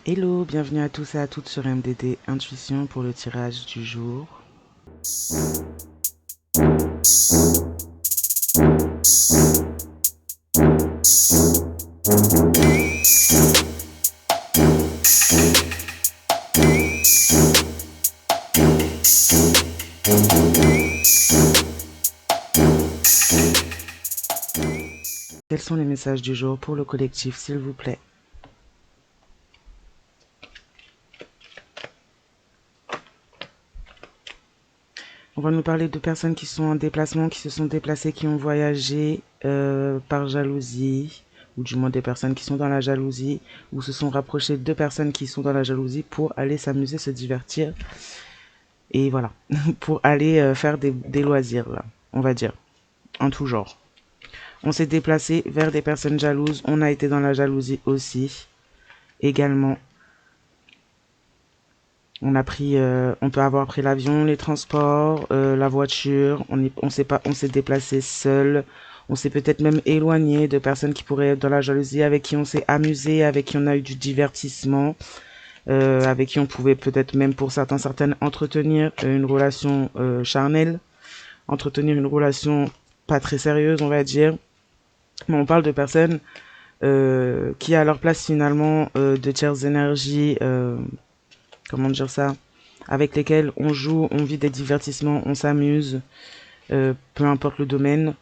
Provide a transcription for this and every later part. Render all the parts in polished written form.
Hello, bienvenue à tous et à toutes sur MDD Intuition pour le tirage du jour. Quels sont les messages du jour pour le collectif, s'il vous plaît? On va nous parler de personnes qui sont en déplacement, qui se sont déplacées, qui ont voyagé par jalousie, ou du moins des personnes qui sont dans la jalousie, ou se sont rapprochées de personnes qui sont dans la jalousie pour aller s'amuser, se divertir, et voilà, pour aller faire des loisirs, là, on va dire, en tout genre. On s'est déplacé vers des personnes jalouses, on a été dans la jalousie aussi, également. On peut avoir pris l'avion, les transports, la voiture. On s'est déplacé seul. On s'est peut-être même éloigné de personnes qui pourraient être dans la jalousie, avec qui on s'est amusé, avec qui on a eu du divertissement, avec qui on pouvait peut-être même pour certaines entretenir une relation charnelle, entretenir une relation pas très sérieuse, on va dire. Mais on parle de personnes qui, à leur place finalement, de tierces énergies, comment dire ça, avec lesquels on joue, on vit des divertissements, on s'amuse, peu importe le domaine,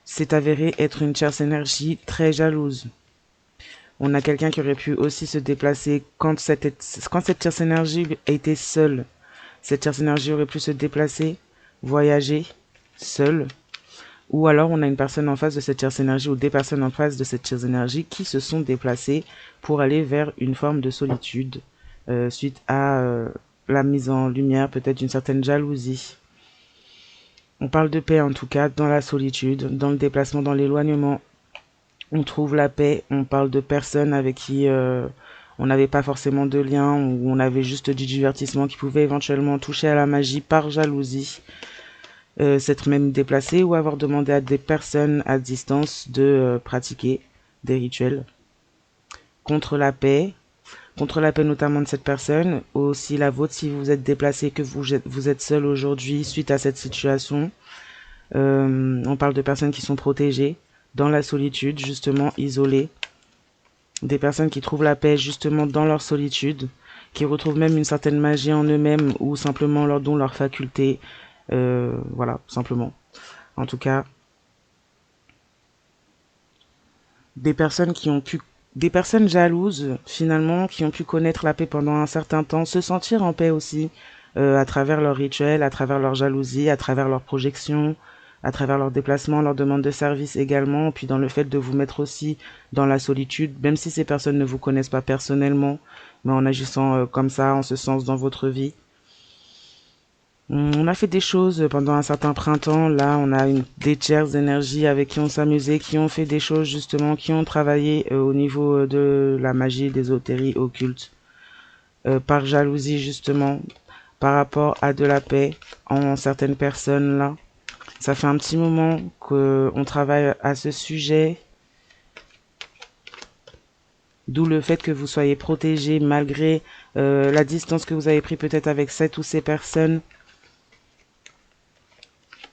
s'est avéré être une tierce énergie très jalouse. On a quelqu'un qui aurait pu aussi se déplacer quand cette tierce énergie était seule. Cette tierce énergie aurait pu se déplacer, voyager, seule. Ou alors on a une personne en face de cette tierce énergie ou des personnes en face de cette tierce énergie qui se sont déplacées pour aller vers une forme de solitude suite à la mise en lumière peut-être d'une certaine jalousie. On parle de paix en tout cas dans la solitude, dans le déplacement, dans l'éloignement. On trouve la paix, on parle de personnes avec qui on n'avait pas forcément de lien ou on avait juste du divertissement qui pouvait éventuellement toucher à la magie par jalousie, s'être même déplacé ou avoir demandé à des personnes à distance de pratiquer des rituels contre la paix notamment de cette personne, aussi la vôtre si vous êtes déplacé, que vous êtes seul aujourd'hui suite à cette situation. On parle de personnes qui sont protégées, dans la solitude, justement isolées, des personnes qui trouvent la paix justement dans leur solitude, qui retrouvent même une certaine magie en eux-mêmes ou simplement leur don, leur faculté, voilà, simplement. En tout cas, des personnes qui ont pu des personnes jalouses finalement qui ont pu connaître la paix pendant un certain temps, se sentir en paix aussi à travers leurs rituels, à travers leur jalousie, à travers leurs projections, à travers leurs déplacements, leurs demandes de service également, puis dans le fait de vous mettre aussi dans la solitude, même si ces personnes ne vous connaissent pas personnellement, mais en agissant comme ça, en ce sens dans votre vie. On a fait des choses pendant un certain printemps. Là, on a des tierces énergies avec qui on s'amusait, qui ont fait des choses justement, qui ont travaillé au niveau de la magie, des ésotérie occulte, par jalousie justement, par rapport à de la paix en certaines personnes là. Ça fait un petit moment qu'on travaille à ce sujet, d'où le fait que vous soyez protégé malgré la distance que vous avez pris peut-être avec cette ou ces personnes.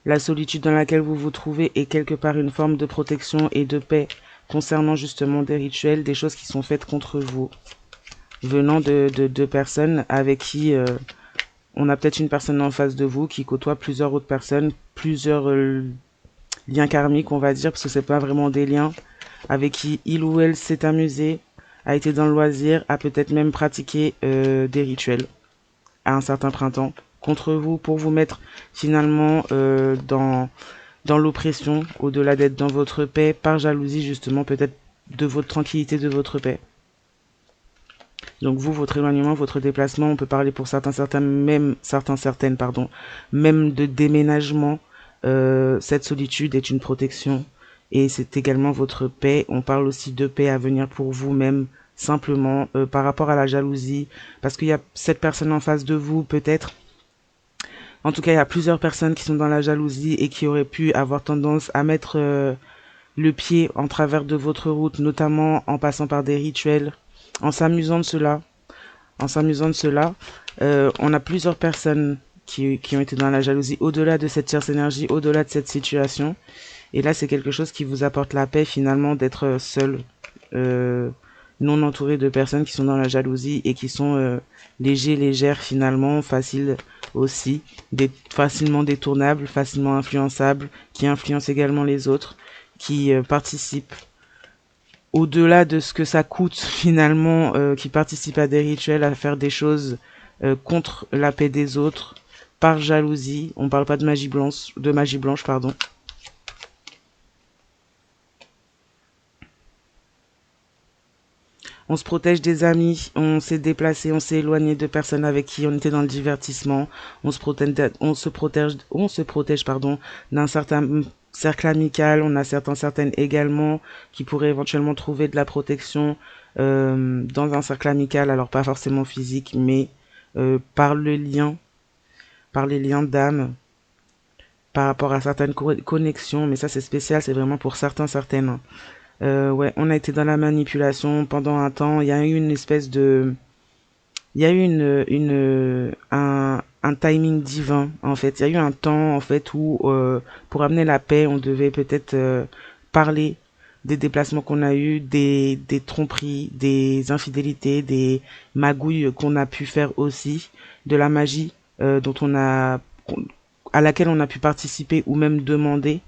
La solitude dans laquelle vous vous trouvez est quelque part une forme de protection et de paix concernant justement des rituels, des choses qui sont faites contre vous, venant de personnes avec qui on a peut-être une personne en face de vous qui côtoie plusieurs autres personnes, plusieurs liens karmiques on va dire, parce que c'est pas vraiment des liens, avec qui il ou elle s'est amusé, a été dans le loisir, a peut-être même pratiqué des rituels à un certain printemps contre vous pour vous mettre finalement dans l'oppression, au-delà d'être dans votre paix, par jalousie justement, peut-être de votre tranquillité, de votre paix. Donc vous, votre éloignement, votre déplacement, on peut parler pour certaines, pardon, même de déménagement. Cette solitude est une protection et c'est également votre paix. On parle aussi de paix à venir pour vous-même, simplement par rapport à la jalousie, parce qu'il y a cette personne en face de vous, peut-être. En tout cas, il y a plusieurs personnes qui sont dans la jalousie et qui auraient pu avoir tendance à mettre le pied en travers de votre route, notamment en passant par des rituels, en s'amusant de cela, en s'amusant de cela. On a plusieurs personnes qui ont été dans la jalousie au-delà de cette tierce énergie, au-delà de cette situation. Et là, c'est quelque chose qui vous apporte la paix finalement d'être seul, euh, non entouré de personnes qui sont dans la jalousie et qui sont légers, légères finalement, faciles aussi, facilement détournables, facilement influençables, qui influencent également les autres, qui participent au-delà de ce que ça coûte finalement, qui participent à des rituels, à faire des choses contre la paix des autres, par jalousie. On parle pas de magie blanche, pardon. On se protège des amis, on s'est déplacé, on s'est éloigné de personnes avec qui on était dans le divertissement, on se protège, pardon, d'un certain cercle amical, on a certaines également qui pourraient éventuellement trouver de la protection dans un cercle amical, alors pas forcément physique, mais par le lien, par les liens d'âme, par rapport à certaines connexions, mais ça c'est spécial, c'est vraiment pour certaines. Ouais, on a été dans la manipulation pendant un temps. Il y a eu une espèce de, il y a eu un timing divin en fait. Il y a eu un temps en fait où pour amener la paix, on devait peut-être parler des déplacements qu'on a eus, des tromperies, des infidélités, des magouilles qu'on a pu faire aussi, de la magie dont à laquelle on a pu participer ou même demander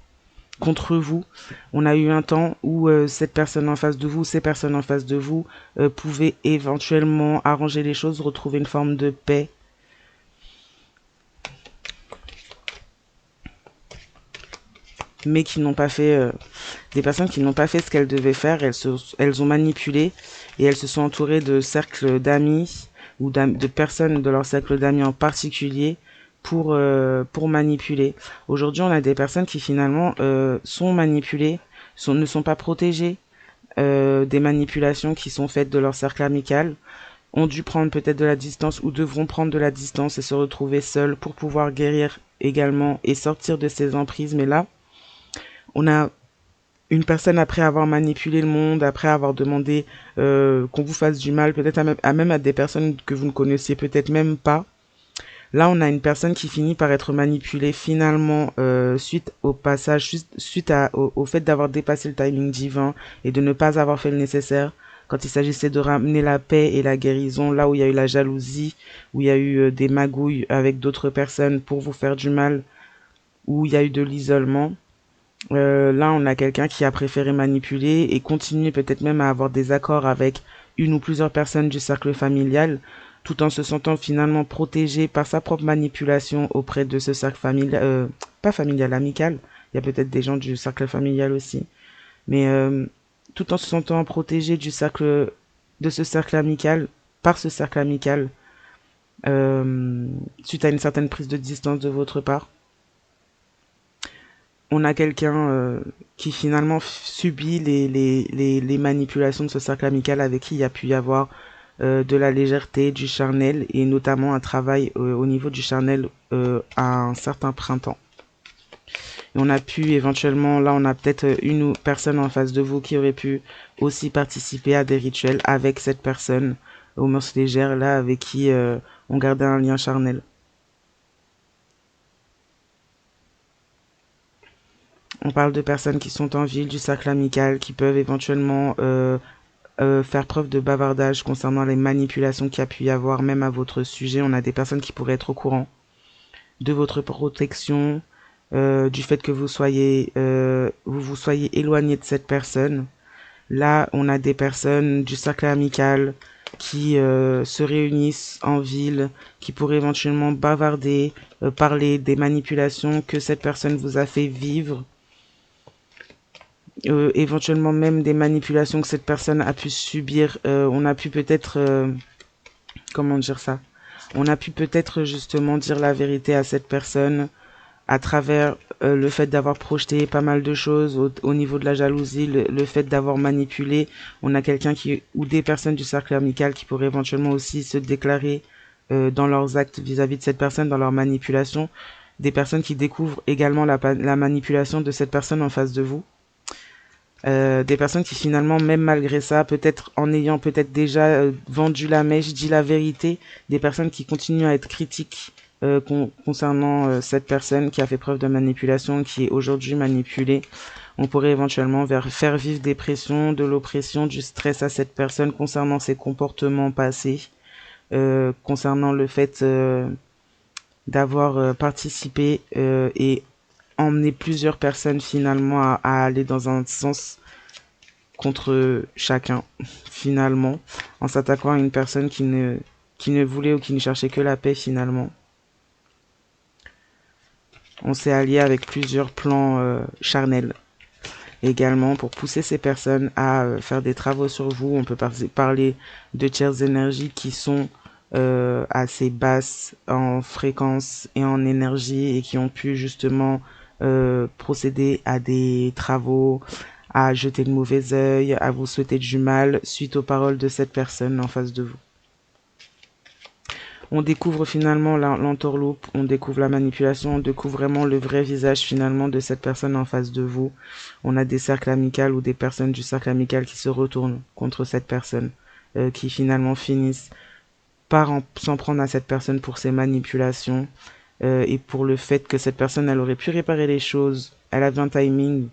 contre vous. On a eu un temps où cette personne en face de vous, ces personnes en face de vous pouvaient éventuellement arranger les choses, retrouver une forme de paix, mais qui n'ont pas fait, des personnes qui n'ont pas fait ce qu'elles devaient faire. Elles ont manipulé et elles se sont entourées de cercles d'amis ou de personnes de leur cercle d'amis en particulier pour manipuler. Aujourd'hui, on a des personnes qui finalement sont manipulées, ne sont pas protégées des manipulations qui sont faites de leur cercle amical, ont dû prendre peut-être de la distance ou devront prendre de la distance et se retrouver seuls pour pouvoir guérir également et sortir de ces emprises. Mais là, on a une personne après avoir manipulé le monde, après avoir demandé qu'on vous fasse du mal, peut-être à même à des personnes que vous ne connaissiez peut-être même pas. Là, on a une personne qui finit par être manipulée finalement suite au passage, au fait d'avoir dépassé le timing divin et de ne pas avoir fait le nécessaire quand il s'agissait de ramener la paix et la guérison, là où il y a eu la jalousie, où il y a eu des magouilles avec d'autres personnes pour vous faire du mal, où il y a eu de l'isolement. Là, on a quelqu'un qui a préféré manipuler et continuer peut-être même à avoir des accords avec une ou plusieurs personnes du cercle familial, tout en se sentant finalement protégé par sa propre manipulation auprès de ce cercle familial, pas familial, amical. Il y a peut-être des gens du cercle familial aussi, mais tout en se sentant protégé de ce cercle amical, par ce cercle amical, suite à une certaine prise de distance de votre part. On a quelqu'un qui finalement subit les manipulations de ce cercle amical avec qui il y a pu y avoir de la légèreté, du charnel et notamment un travail au niveau du charnel à un certain printemps. Et on a pu éventuellement, là on a peut-être une personne en face de vous qui aurait pu aussi participer à des rituels avec cette personne aux mœurs légères là avec qui on gardait un lien charnel. On parle de personnes qui sont en ville, du cercle amical, qui peuvent éventuellement faire preuve de bavardage concernant les manipulations qu'il y a pu y avoir, même à votre sujet. On a des personnes qui pourraient être au courant de votre protection, du fait que vous vous soyez éloigné de cette personne. Là, on a des personnes du cercle amical qui se réunissent en ville, qui pourraient éventuellement bavarder, parler des manipulations que cette personne vous a fait vivre, éventuellement même des manipulations que cette personne a pu subir. On a pu peut-être, comment dire ça? On a pu peut-être justement dire la vérité à cette personne à travers le fait d'avoir projeté pas mal de choses au niveau de la jalousie, le fait d'avoir manipulé. On a quelqu'un qui ou des personnes du cercle amical qui pourraient éventuellement aussi se déclarer dans leurs actes vis-à-vis de cette personne, dans leur manipulation. Des personnes qui découvrent également la manipulation de cette personne en face de vous. Des personnes qui finalement, même malgré ça, peut-être en ayant peut-être déjà vendu la mèche, dit la vérité, des personnes qui continuent à être critiques concernant cette personne qui a fait preuve de manipulation, qui est aujourd'hui manipulée. On pourrait éventuellement faire vivre des pressions, de l'oppression, du stress à cette personne concernant ses comportements passés, concernant le fait d'avoir participé et emmené plusieurs personnes finalement à aller dans un sens contre chacun, finalement, en s'attaquant à une personne qui ne voulait ou qui ne cherchait que la paix, finalement. On s'est allié avec plusieurs plans charnels également pour pousser ces personnes à faire des travaux sur vous. On peut parler de tiers énergies qui sont assez basses en fréquence et en énergie et qui ont pu justement procéder à des travaux, à jeter de mauvais œil, à vous souhaiter du mal suite aux paroles de cette personne en face de vous. On découvre finalement l'entourloupe, on découvre la manipulation, on découvre vraiment le vrai visage finalement de cette personne en face de vous. On a des cercles amicaux ou des personnes du cercle amical qui se retournent contre cette personne, qui finalement finissent par s'en prendre à cette personne pour ses manipulations et pour le fait que cette personne, elle aurait pu réparer les choses, elle avait un timing,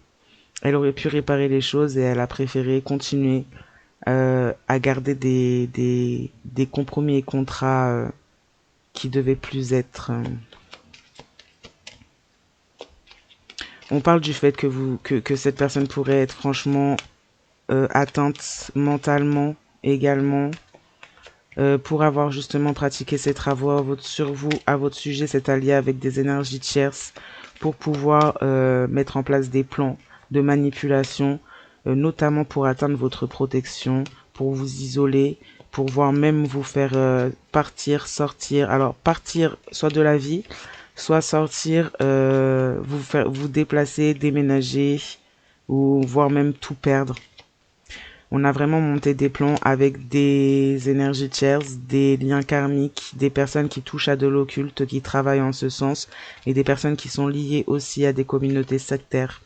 elle aurait pu réparer les choses et elle a préféré continuer à garder des compromis et contrats qui devaient plus être. On parle du fait que cette personne pourrait être franchement atteinte mentalement également pour avoir justement pratiqué ces travaux sur vous, à votre sujet, c'est allié avec des énergies tierces pour pouvoir mettre en place des plans de manipulation, notamment pour atteindre votre protection, pour vous isoler, pour voir même vous faire partir, sortir. Alors partir soit de la vie, soit sortir, vous déplacer, déménager, ou voire même tout perdre. On a vraiment monté des plans avec des énergies tierces, des liens karmiques, des personnes qui touchent à de l'occulte, qui travaillent en ce sens, et des personnes qui sont liées aussi à des communautés sectaires.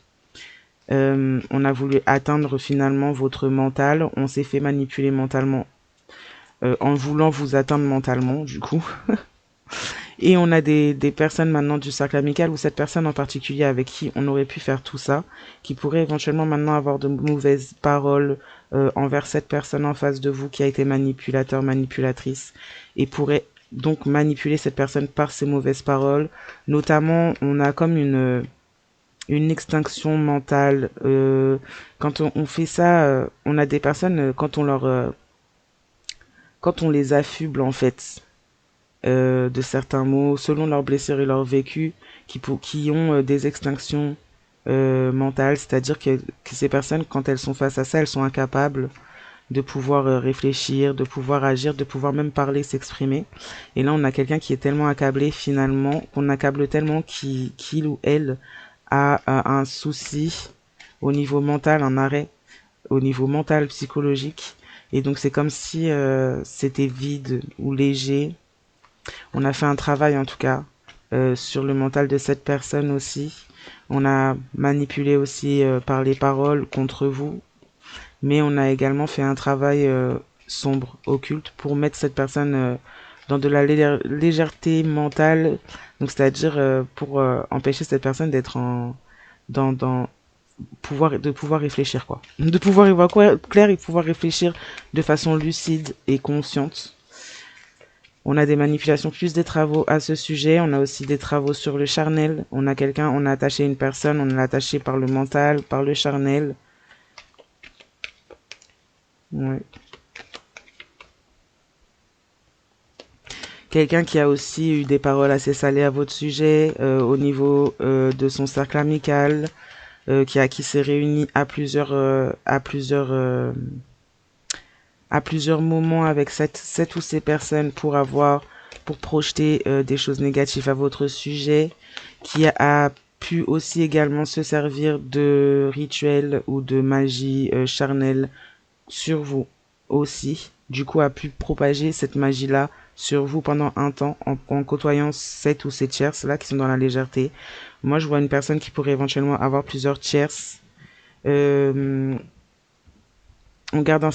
On a voulu atteindre finalement votre mental, on s'est fait manipuler mentalement en voulant vous atteindre mentalement du coup. Et on a des personnes maintenant du cercle amical ou cette personne en particulier avec qui on aurait pu faire tout ça, qui pourrait éventuellement maintenant avoir de mauvaises paroles envers cette personne en face de vous qui a été manipulateur, manipulatrice et pourrait donc manipuler cette personne par ses mauvaises paroles. Notamment, on a comme une extinction mentale. Quand on fait ça, on a des personnes, quand on les affuble en fait, de certains mots, selon leurs blessures et leur vécu, qui ont des extinctions mentales, c'est-à-dire que ces personnes, quand elles sont face à ça, elles sont incapables de pouvoir réfléchir, de pouvoir agir, de pouvoir même parler, s'exprimer. Et là, on a quelqu'un qui est tellement accablé finalement, qu'on accable tellement qu'il ou elle a un souci au niveau mental, un arrêt au niveau mental, psychologique. Et donc c'est comme si c'était vide ou léger. On a fait un travail en tout cas sur le mental de cette personne aussi. On a manipulé aussi par les paroles contre vous, mais on a également fait un travail sombre, occulte, pour mettre cette personne dans de la légèreté mentale, donc c'est-à-dire pour empêcher cette personne d'être dans de pouvoir réfléchir quoi, de pouvoir y voir clair et pouvoir réfléchir de façon lucide et consciente. On a des manipulations plus des travaux à ce sujet. On a aussi des travaux sur le charnel. On a quelqu'un, on a attaché une personne, on l'a attaché par le mental, par le charnel. Ouais. Quelqu'un qui a aussi eu des paroles assez salées à votre sujet au niveau de son cercle amical, qui s'est réuni à plusieurs moments avec cette ou ces personnes pour projeter des choses négatives à votre sujet, qui a pu aussi également se servir de rituels ou de magie charnelle sur vous aussi. Du coup, a pu propager cette magie-là sur vous pendant un temps en côtoyant cette ou ces tierces là qui sont dans la légèreté. Moi, je vois une personne qui pourrait éventuellement avoir plusieurs tierces Euh, on garde un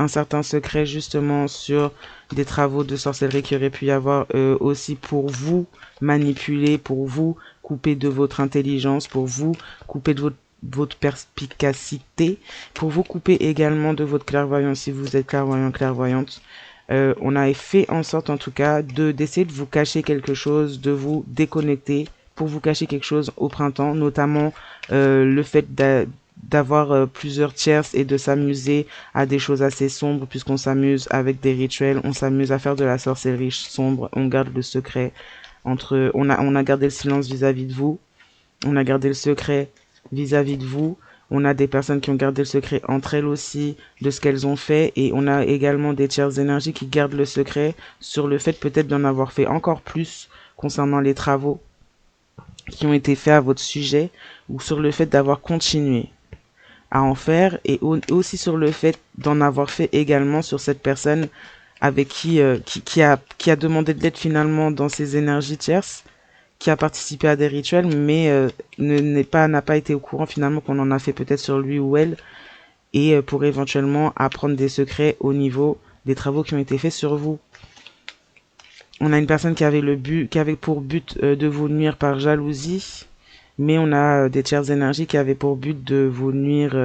certain secret justement sur des travaux de sorcellerie qu'il y aurait pu y avoir aussi pour vous manipuler, pour vous couper de votre intelligence, pour vous couper de votre perspicacité, pour vous couper également de votre clairvoyance si vous êtes clairvoyant, clairvoyante. On a fait en sorte en tout cas de d'essayer de vous cacher quelque chose, de vous déconnecter pour vous cacher quelque chose au printemps, notamment le fait d'avoir plusieurs tierces et de s'amuser à des choses assez sombres puisqu'on s'amuse avec des rituels, on s'amuse à faire de la sorcellerie sombre, on garde le secret entre on a gardé le silence vis-à-vis de vous, on a gardé le secret vis-à-vis de vous, on a des personnes qui ont gardé le secret entre elles aussi de ce qu'elles ont fait et on a également des tierces énergies qui gardent le secret sur le fait peut-être d'en avoir fait encore plus concernant les travaux qui ont été faits à votre sujet ou sur le fait d'avoir continué à en faire et aussi sur le fait d'en avoir fait également sur cette personne avec qui a demandé de l'aide finalement dans ses énergies tierces, qui a participé à des rituels, mais n'a pas été au courant finalement qu'on en a fait peut-être sur lui ou elle, et pour éventuellement apprendre des secrets au niveau des travaux qui ont été faits sur vous. On a une personne qui avait pour but de vous nuire par jalousie, mais on a des tiers énergies qui avaient pour but de vous nuire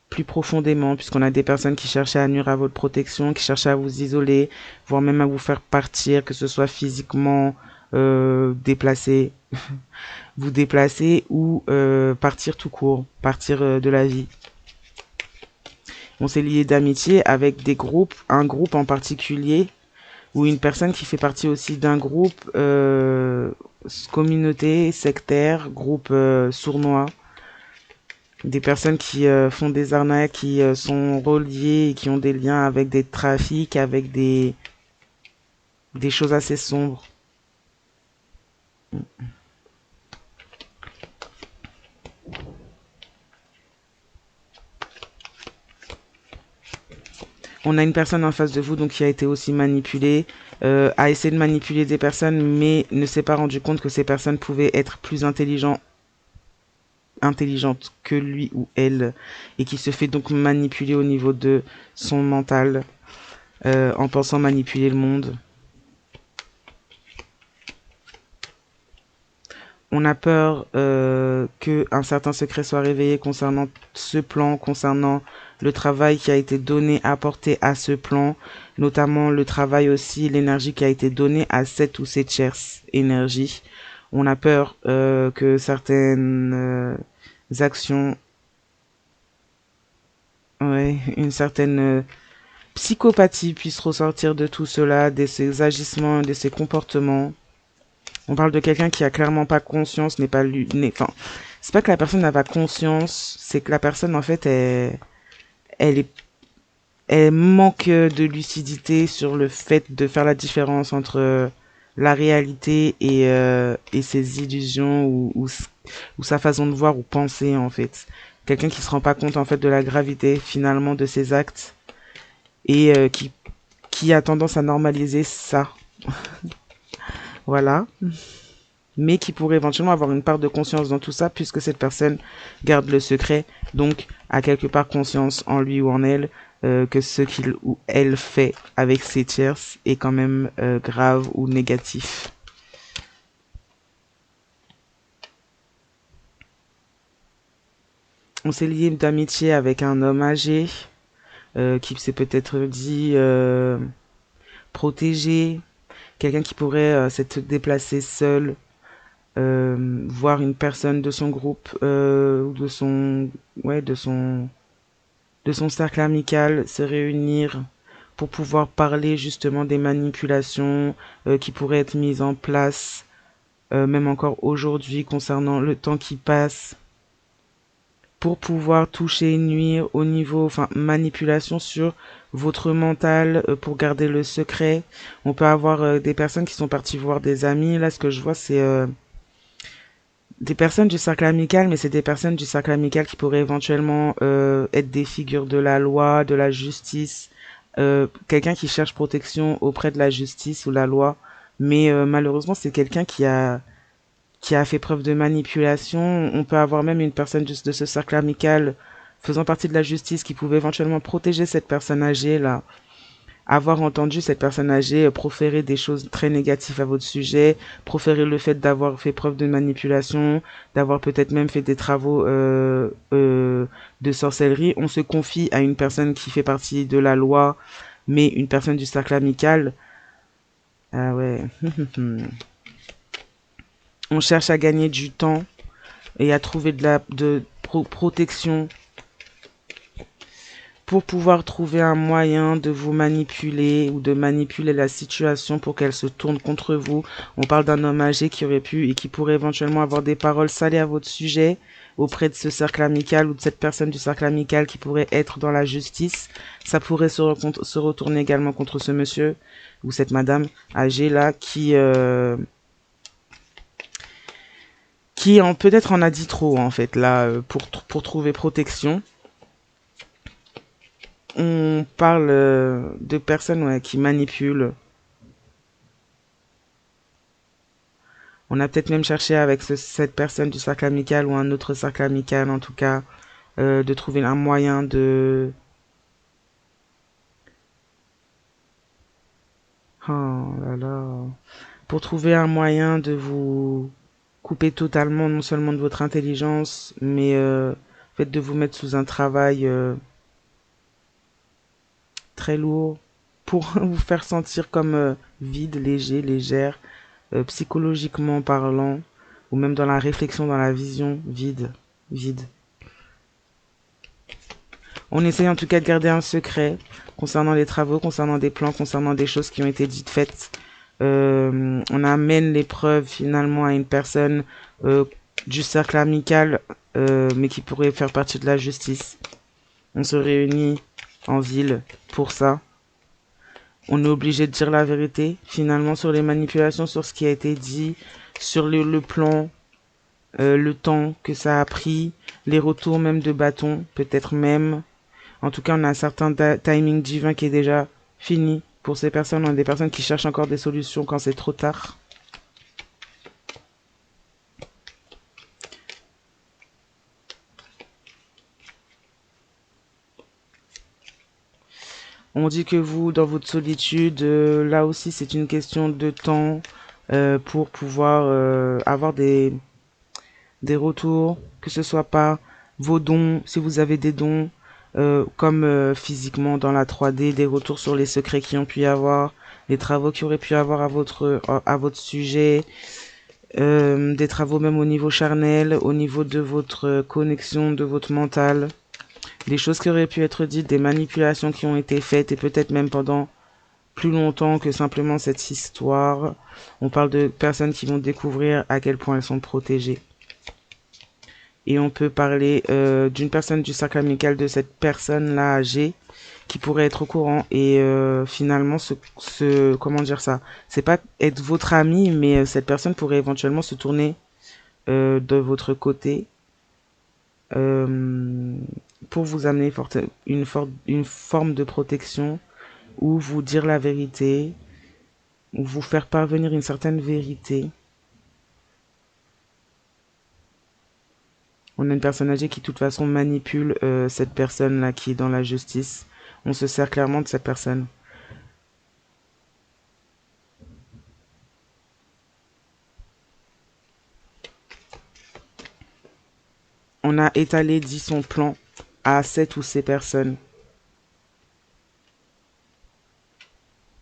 plus profondément, puisqu'on a des personnes qui cherchaient à nuire à votre protection, qui cherchaient à vous isoler, voire même à vous faire partir, que ce soit physiquement déplacer, vous déplacer ou partir tout court, partir de la vie. On s'est lié d'amitié avec des groupes, un groupe en particulier, ou une personne qui fait partie aussi d'un groupe, communauté, sectaire, groupe sournois, des personnes qui font des arnaques, qui sont reliées et qui ont des liens avec des trafics, avec des choses assez sombres. On a une personne en face de vous donc qui a été aussi manipulée, a essayé de manipuler des personnes, mais ne s'est pas rendu compte que ces personnes pouvaient être plus intelligentes que lui ou elle, et qui se fait donc manipuler au niveau de son mental, en pensant manipuler le monde. On a peur que un certain secret soit réveillé concernant ce plan, concernant le travail qui a été donné, apporté à ce plan, notamment le travail aussi, l'énergie qui a été donnée à cette ou ces tierces énergies. On a peur que certaines actions, ouais, une certaine psychopathie puisse ressortir de tout cela, de ces agissements, de ces comportements. On parle de quelqu'un qui a clairement pas conscience, n'est pas lu, enfin, c'est pas que la personne n'a pas conscience, c'est que la personne en fait elle est, elle manque de lucidité sur le fait de faire la différence entre la réalité et ses illusions ou sa façon de voir ou penser en fait. Quelqu'un qui se rend pas compte en fait de la gravité finalement de ses actes et qui a tendance à normaliser ça. Voilà. Mais qui pourrait éventuellement avoir une part de conscience dans tout ça, puisque cette personne garde le secret, donc a quelque part conscience en lui ou en elle que ce qu'il ou elle fait avec ses tierces est quand même grave ou négatif. On s'est lié d'amitié avec un homme âgé qui s'est peut-être dit protégé, quelqu'un qui pourrait s'être déplacé seul, voir une personne de son groupe ou de son ouais de son cercle amical se réunir pour pouvoir parler justement des manipulations qui pourraient être mises en place même encore aujourd'hui concernant le temps qui passe pour pouvoir toucher et nuire au niveau enfin manipulation sur votre mental pour garder le secret. On peut avoir des personnes qui sont parties voir des amis. Là ce que je vois c'est des personnes du cercle amical, mais c'est des personnes du cercle amical qui pourraient éventuellement être des figures de la loi, de la justice, quelqu'un qui cherche protection auprès de la justice ou la loi, mais malheureusement c'est quelqu'un qui a fait preuve de manipulation. On peut avoir même une personne de ce cercle amical faisant partie de la justice qui pouvait éventuellement protéger cette personne âgée là, avoir entendu cette personne âgée proférer des choses très négatives à votre sujet, proférer le fait d'avoir fait preuve de manipulation, d'avoir peut-être même fait des travaux de sorcellerie. On se confie à une personne qui fait partie de la loi, mais une personne du cercle amical. Ah ouais. On cherche à gagner du temps et à trouver de protection pour pouvoir trouver un moyen de vous manipuler ou de manipuler la situation pour qu'elle se tourne contre vous. On parle d'un homme âgé qui aurait pu et qui pourrait éventuellement avoir des paroles salées à votre sujet auprès de ce cercle amical ou de cette personne du cercle amical qui pourrait être dans la justice. Ça pourrait se retourner également contre ce monsieur ou cette madame âgée là qui en peut-être en a dit trop en fait là pour trouver protection. On parle de personnes ouais, qui manipulent. On a peut-être même cherché avec cette personne du cercle amical ou un autre cercle amical, en tout cas, de trouver un moyen de... Oh là là. Pour trouver un moyen de vous couper totalement, non seulement de votre intelligence, mais fait de vous mettre sous un travail très lourd pour vous faire sentir comme vide, léger, légère, psychologiquement parlant, ou même dans la réflexion, dans la vision, vide, vide. On essaye en tout cas de garder un secret concernant les travaux, concernant des plans, concernant des choses qui ont été dites faites. On amène les preuves finalement à une personne du cercle amical, mais qui pourrait faire partie de la justice. On se réunit en ville pour ça. On est obligé de dire la vérité finalement sur les manipulations, sur ce qui a été dit, sur le plan, le temps que ça a pris, les retours même de bâton, peut-être même. En tout cas, on a un certain timing divin qui est déjà fini pour ces personnes. On a des personnes qui cherchent encore des solutions quand c'est trop tard. On dit que vous, dans votre solitude, là aussi, c'est une question de temps pour pouvoir avoir des retours, que ce soit pas vos dons, si vous avez des dons, comme physiquement dans la 3D, des retours sur les secrets qui ont pu y avoir, les travaux qui auraient pu avoir à votre sujet, des travaux même au niveau charnel, au niveau de votre connexion, de votre mental, des choses qui auraient pu être dites, des manipulations qui ont été faites et peut-être même pendant plus longtemps que simplement cette histoire. On parle de personnes qui vont découvrir à quel point elles sont protégées. Et on peut parler d'une personne du cercle amical de cette personne-là âgée qui pourrait être au courant et finalement comment dire ça, c'est pas être votre ami mais cette personne pourrait éventuellement se tourner de votre côté euh, pour vous amener une forme de protection ou vous dire la vérité ou vous faire parvenir une certaine vérité. On a une personne âgée qui de toute façon manipule cette personne-là qui est dans la justice. On se sert clairement de cette personne. On a étalé, dit son plan à cette ou ces personnes.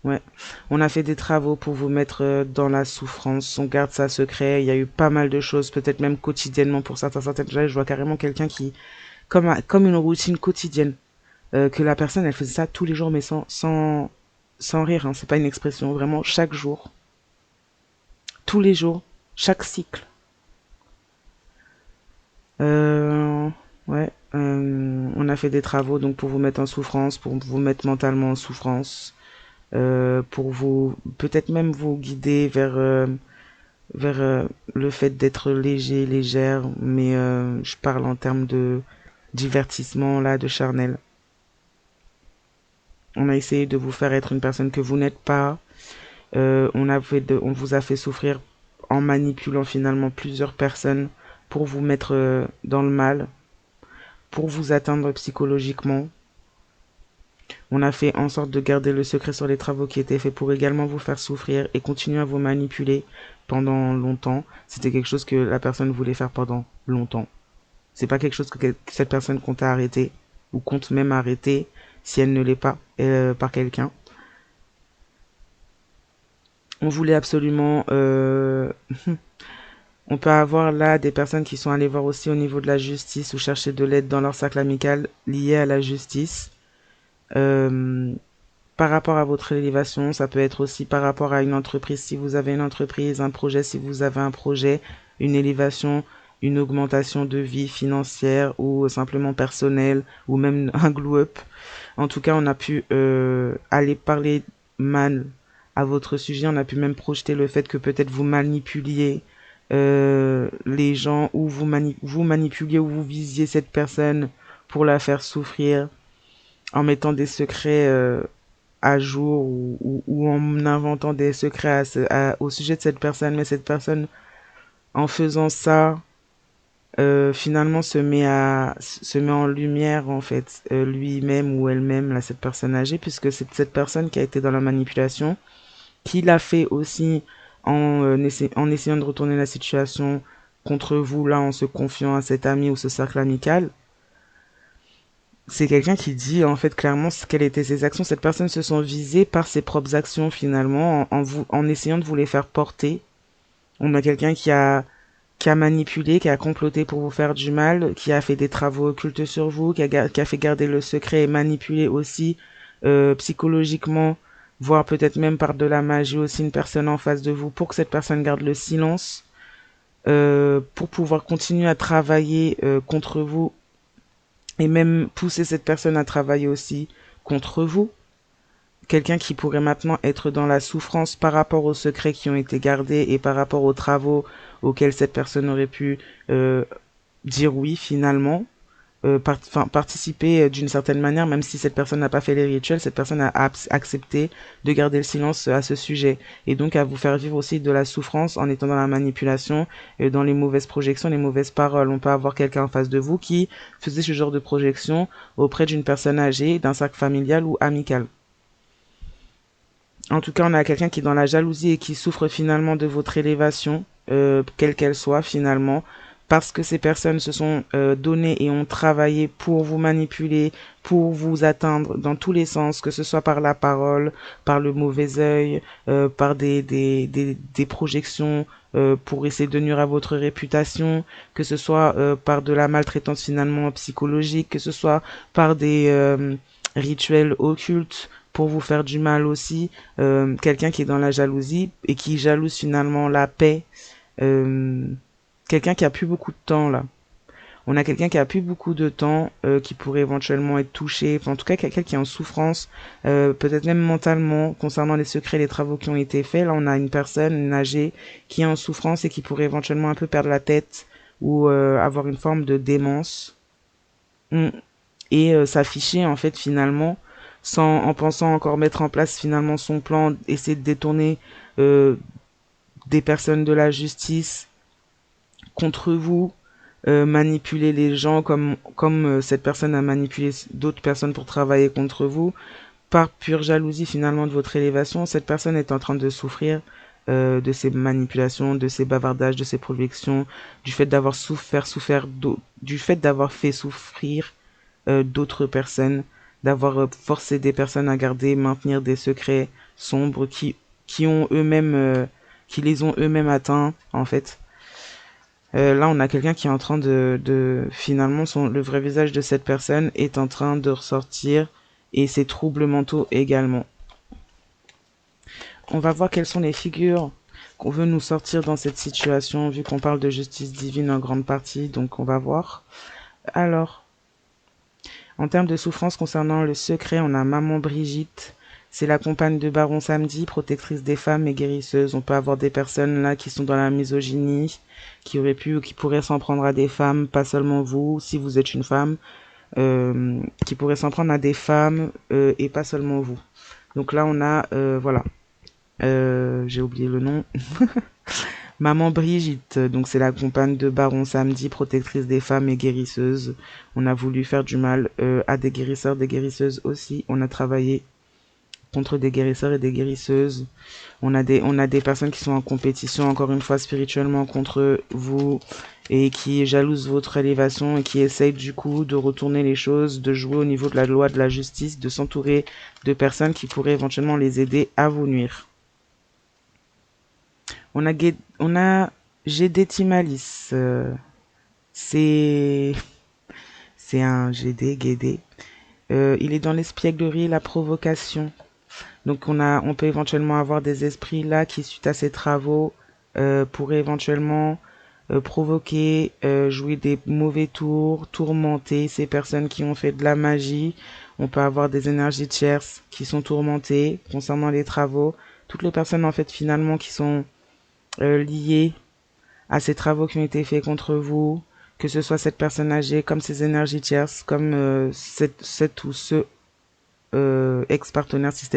Ouais. On a fait des travaux pour vous mettre dans la souffrance. On garde ça secret. Il y a eu pas mal de choses, peut-être même quotidiennement pour certaines gens. Je vois carrément quelqu'un qui, comme une routine quotidienne, que la personne, elle faisait ça tous les jours, mais sans rire. Hein. C'est pas une expression. Vraiment, chaque jour, tous les jours, chaque cycle. Euh, ouais. On a fait des travaux donc pour vous mettre en souffrance, pour vous mettre mentalement en souffrance, pour vous peut-être même vous guider vers le fait d'être léger, légère, mais je parle en termes de divertissement là, de charnel. On a essayé de vous faire être une personne que vous n'êtes pas. On vous a fait souffrir en manipulant finalement plusieurs personnes pour vous mettre dans le mal, pour vous atteindre psychologiquement. On a fait en sorte de garder le secret sur les travaux qui étaient faits pour également vous faire souffrir et continuer à vous manipuler pendant longtemps. C'était quelque chose que la personne voulait faire pendant longtemps. C'est pas quelque chose que cette personne compte arrêter ou compte même arrêter si elle ne l'est pas par quelqu'un. On voulait absolument... On peut avoir là des personnes qui sont allées voir aussi au niveau de la justice ou chercher de l'aide dans leur cercle amical lié à la justice. Euh, Par rapport à votre élévation, ça peut être aussi par rapport à une entreprise si vous avez une entreprise, un projet si vous avez un projet, une élévation, une augmentation de vie financière ou simplement personnelle ou même un glow-up. En tout cas, on a pu aller parler mal à votre sujet, on a pu même projeter le fait que peut-être vous manipuliez les gens ou vous manipuliez ou vous visiez cette personne pour la faire souffrir en mettant des secrets à jour ou en inventant des secrets au sujet de cette personne, mais cette personne, en faisant ça, finalement se met en lumière en fait lui-même ou elle-même, là, cette personne âgée, puisque c'est cette personne qui a été dans la manipulation, qui l'a fait aussi en essayant de retourner la situation contre vous, là, en se confiant à cet ami ou ce cercle amical. C'est quelqu'un qui dit en fait clairement quelles étaient ses actions. Cette personne se sent visée par ses propres actions finalement en essayant de vous les faire porter. On a quelqu'un qui a manipulé, qui a comploté pour vous faire du mal, qui a fait des travaux occultes sur vous, qui a fait garder le secret et manipulé aussi psychologiquement, voire peut-être même par de la magie aussi une personne en face de vous pour que cette personne garde le silence, pour pouvoir continuer à travailler contre vous et même pousser cette personne à travailler aussi contre vous. Quelqu'un qui pourrait maintenant être dans la souffrance par rapport aux secrets qui ont été gardés et par rapport aux travaux auxquels cette personne aurait pu dire oui finalement, participer d'une certaine manière, même si cette personne n'a pas fait les rituels, cette personne a accepté de garder le silence à ce sujet et donc à vous faire vivre aussi de la souffrance en étant dans la manipulation et dans les mauvaises projections, les mauvaises paroles. On peut avoir quelqu'un en face de vous qui faisait ce genre de projection auprès d'une personne âgée, d'un cercle familial ou amical. En tout cas, on a quelqu'un qui est dans la jalousie et qui souffre finalement de votre élévation, quelle qu'elle soit finalement, parce que ces personnes se sont données et ont travaillé pour vous manipuler, pour vous atteindre dans tous les sens, que ce soit par la parole, par le mauvais œil, par des projections pour essayer de nuire à votre réputation, que ce soit par de la maltraitance finalement psychologique, que ce soit par des rituels occultes pour vous faire du mal aussi, quelqu'un qui est dans la jalousie et qui jalouse finalement la paix, euh, quelqu'un qui a plus beaucoup de temps là. On a quelqu'un qui a plus beaucoup de temps, qui pourrait éventuellement être touché, enfin, en tout cas quelqu'un qui est en souffrance, peut-être même mentalement, concernant les secrets, les travaux qui ont été faits. Là, on a une personne âgée qui est en souffrance et qui pourrait éventuellement un peu perdre la tête ou avoir une forme de démence. Mm. Et s'afficher en fait finalement en pensant encore mettre en place finalement son plan, essayer de détourner euh, des personnes de la justice contre vous, manipuler les gens comme cette personne a manipulé d'autres personnes pour travailler contre vous, par pure jalousie finalement de votre élévation, cette personne est en train de souffrir de ces manipulations, de ces bavardages, de ces projections, du fait d'avoir du fait d'avoir fait souffrir d'autres personnes, d'avoir forcé des personnes à garder, maintenir des secrets sombres qui ont eux-mêmes, qui les ont eux-mêmes atteints, en fait. Là, on a quelqu'un qui est en train finalement, le vrai visage de cette personne est en train de ressortir et ses troubles mentaux également. On va voir quelles sont les figures qu'on veut nous sortir dans cette situation, vu qu'on parle de justice divine en grande partie, donc on va voir. Alors, en termes de souffrance concernant le secret, on a Maman Brigitte. C'est la compagne de Baron Samedi, protectrice des femmes et guérisseuse. On peut avoir des personnes là qui sont dans la misogynie, qui auraient pu ou qui pourraient s'en prendre à des femmes, pas seulement vous, si vous êtes une femme, qui pourraient s'en prendre à des femmes et pas seulement vous. Donc là, on a, voilà, j'ai oublié le nom. Maman Brigitte, donc c'est la compagne de Baron Samedi, protectrice des femmes et guérisseuse. On a voulu faire du mal à des guérisseurs, des guérisseuses aussi. On a travaillé contre des guérisseurs et des guérisseuses. On a des personnes qui sont en compétition, encore une fois, spirituellement contre vous et qui jalousent votre élévation et qui essayent du coup de retourner les choses, de jouer au niveau de la loi, de la justice, de s'entourer de personnes qui pourraient éventuellement les aider à vous nuire. On a GD Timalis. C'est c'est un GD, Guédé. Il est dans l'espièglerie, la provocation. Donc on peut éventuellement avoir des esprits là qui, suite à ces travaux, pourraient éventuellement provoquer, jouer des mauvais tours, tourmenter ces personnes qui ont fait de la magie. On peut avoir des énergies tierces qui sont tourmentées concernant les travaux. Toutes les personnes en fait finalement qui sont liées à ces travaux qui ont été faits contre vous, que ce soit cette personne âgée, comme ces énergies tierces, comme cette ou ce ex-partenaire, si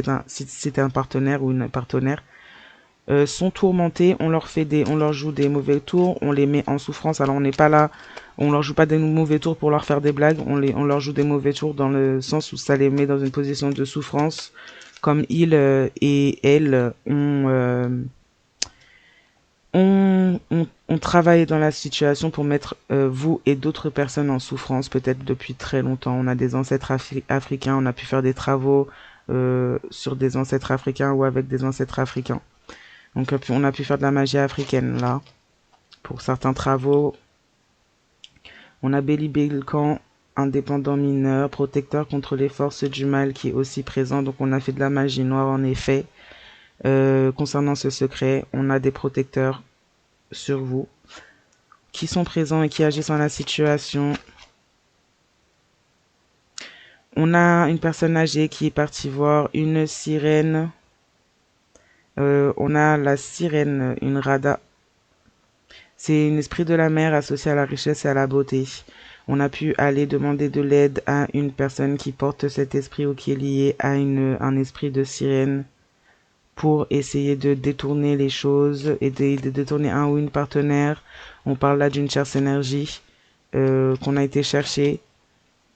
c'était un partenaire ou une partenaire, sont tourmentés, on leur joue des mauvais tours, on les met en souffrance. Alors on n'est pas là, on leur joue pas des mauvais tours pour leur faire des blagues, on leur joue des mauvais tours dans le sens où ça les met dans une position de souffrance, comme ils et elles ont travaillé dans la situation pour mettre vous et d'autres personnes en souffrance, peut-être depuis très longtemps. On a des ancêtres africains, on a pu faire des travaux sur des ancêtres africains ou avec des ancêtres africains. Donc on a pu faire de la magie africaine là, pour certains travaux. On a Béli Belkan, indépendant mineur, protecteur contre les forces du mal qui est aussi présent. Donc on a fait de la magie noire en effet. Concernant ce secret, on a des protecteurs sur vous qui sont présents et qui agissent dans la situation. On a une personne âgée qui est partie voir une sirène. On a la sirène, une rada. C'est un esprit de la mer associé à la richesse et à la beauté. On a pu aller demander de l'aide à une personne qui porte cet esprit ou qui est liée à un esprit de sirène pour essayer de détourner les choses et de détourner un ou une partenaire. On parle là d'une tierce énergie qu'on a été chercher.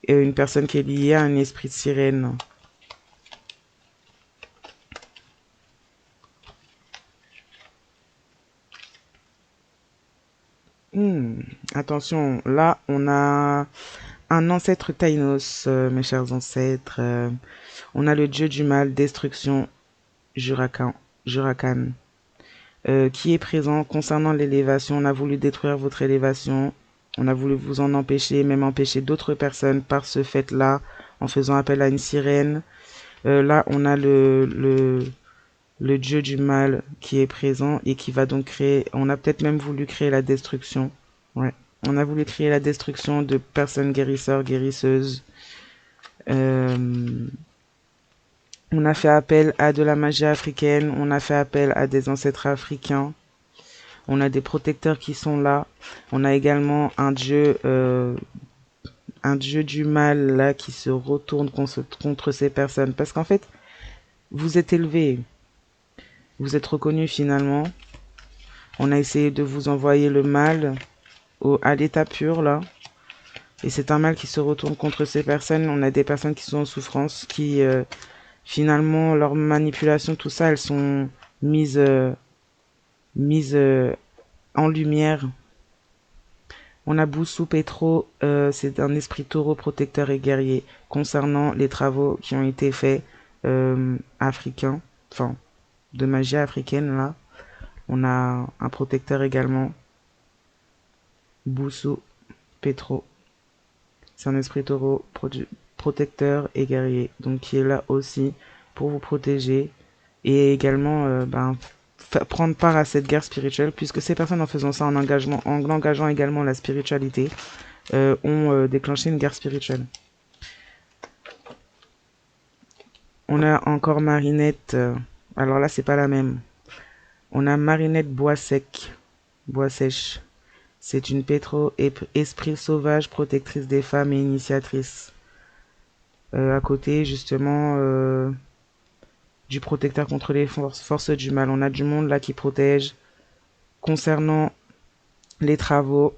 Une personne qui est liée à un esprit de sirène. Attention, là on a un ancêtre Tainos, mes chers ancêtres. On a le dieu du mal, destruction, Jurakan, qui est présent concernant l'élévation. On a voulu détruire votre élévation. On a voulu vous en empêcher, même empêcher d'autres personnes par ce fait-là, en faisant appel à une sirène. Là, on a le dieu du mal qui est présent et qui va donc créer... On a peut-être même voulu créer la destruction. Ouais. On a voulu créer la destruction de personnes guérisseurs, guérisseuses. On a fait appel à de la magie africaine. On a fait appel à des ancêtres africains. On a des protecteurs qui sont là. On a également un dieu du mal là qui se retourne contre ces personnes. Parce qu'en fait, vous êtes élevé. Vous êtes reconnu finalement. On a essayé de vous envoyer le mal à l'état pur là. Et c'est un mal qui se retourne contre ces personnes. On a des personnes qui sont en souffrance, qui finalement, leur manipulation, tout ça, elles sont mises, mises en lumière. On a Boussou Petro, c'est un esprit taureau protecteur et guerrier concernant les travaux qui ont été faits africains, enfin de magie africaine là. On a un protecteur également, Boussou Petro. C'est un esprit taureau protecteur et guerrier, donc qui est là aussi pour vous protéger et également prendre part à cette guerre spirituelle, puisque ces personnes, en faisant ça, en engageant également la spiritualité, ont déclenché une guerre spirituelle. On a encore Marinette, alors là c'est pas la même. On a Marinette Bois Sec, Bois Sèche. C'est une esprit sauvage, protectrice des femmes et initiatrice. À côté justement du protecteur contre les forces du mal. On a du monde là qui protège concernant les travaux.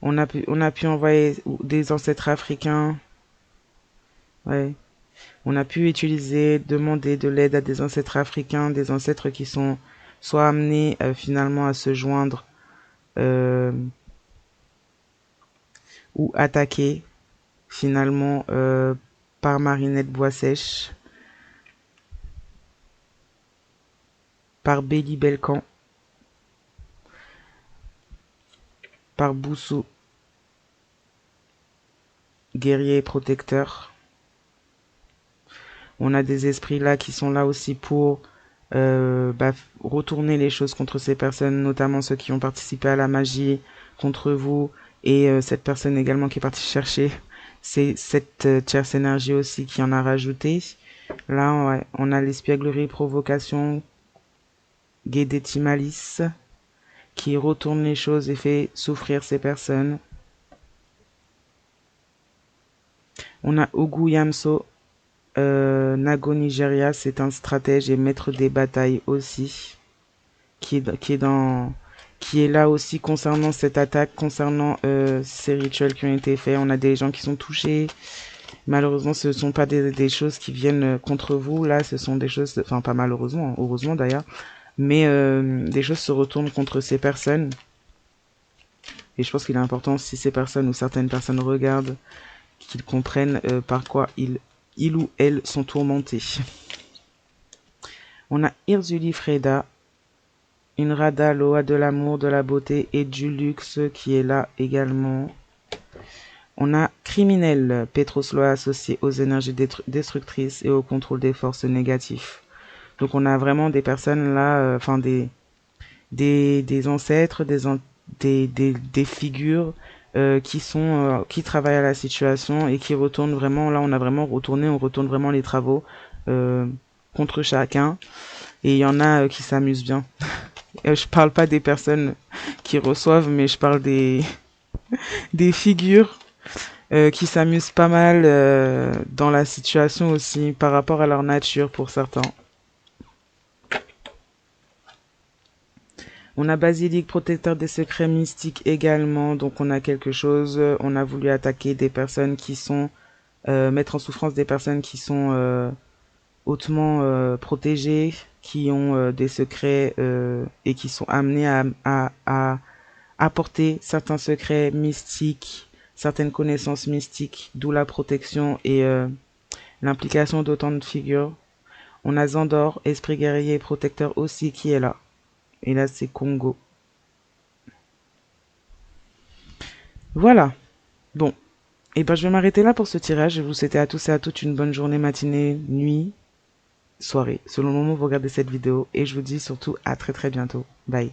On a pu envoyer des ancêtres africains. Ouais. On a pu utiliser, demander de l'aide à des ancêtres africains, des ancêtres qui sont soit amenés finalement à se joindre euh, ou attaqués finalement par Marinette Boissèche, par Béli Belcan, par Boussou, guerrier et protecteur. On a des esprits là qui sont là aussi pour retourner les choses contre ces personnes, notamment ceux qui ont participé à la magie contre vous, et cette personne également qui est partie chercher c'est cette tierce énergie aussi qui en a rajouté. Là, ouais, on a l'espièglerie, provocation, Guédéti malice, qui retourne les choses et fait souffrir ces personnes. On a Ogu Yamso, Nago Nigeria, c'est un stratège et maître des batailles aussi, qui est là aussi concernant cette attaque, concernant ces rituels qui ont été faits. On a des gens qui sont touchés. Malheureusement, ce ne sont pas des choses qui viennent contre vous. Là, ce sont des choses, enfin pas malheureusement, heureusement d'ailleurs, mais des choses se retournent contre ces personnes. Et je pense qu'il est important, si ces personnes ou certaines personnes regardent, qu'ils comprennent par quoi ils ou elles sont tourmentés. On a Irzuli Freda, une Rada Loa de l'amour, de la beauté et du luxe qui est là également. On a Criminel, Petros Loa associé aux énergies destructrices et au contrôle des forces négatives. Donc on a vraiment des personnes là, enfin des ancêtres, des figures qui travaillent à la situation et qui retournent vraiment. Là, on retourne vraiment les travaux contre chacun. Et il y en a qui s'amusent bien. Je parle pas des personnes qui reçoivent, mais je parle des figures qui s'amusent pas mal dans la situation aussi par rapport à leur nature pour certains. On a Basilic, protecteur des secrets mystiques également. Donc on a quelque chose. On a voulu attaquer des personnes qui sont mettre en souffrance des personnes qui sont hautement protégées, qui ont des secrets et qui sont amenées à apporter certains secrets mystiques, certaines connaissances mystiques, d'où la protection et l'implication d'autant de figures. On a Zandor, esprit guerrier et protecteur aussi qui est là. Et là c'est Congo. Voilà. Bon. Et ben je vais m'arrêter là pour ce tirage. Je vais vous souhaiter à tous et à toutes une bonne journée, matinée, nuit, soirée, selon le moment où vous regardez cette vidéo. Et je vous dis surtout à très très bientôt. Bye.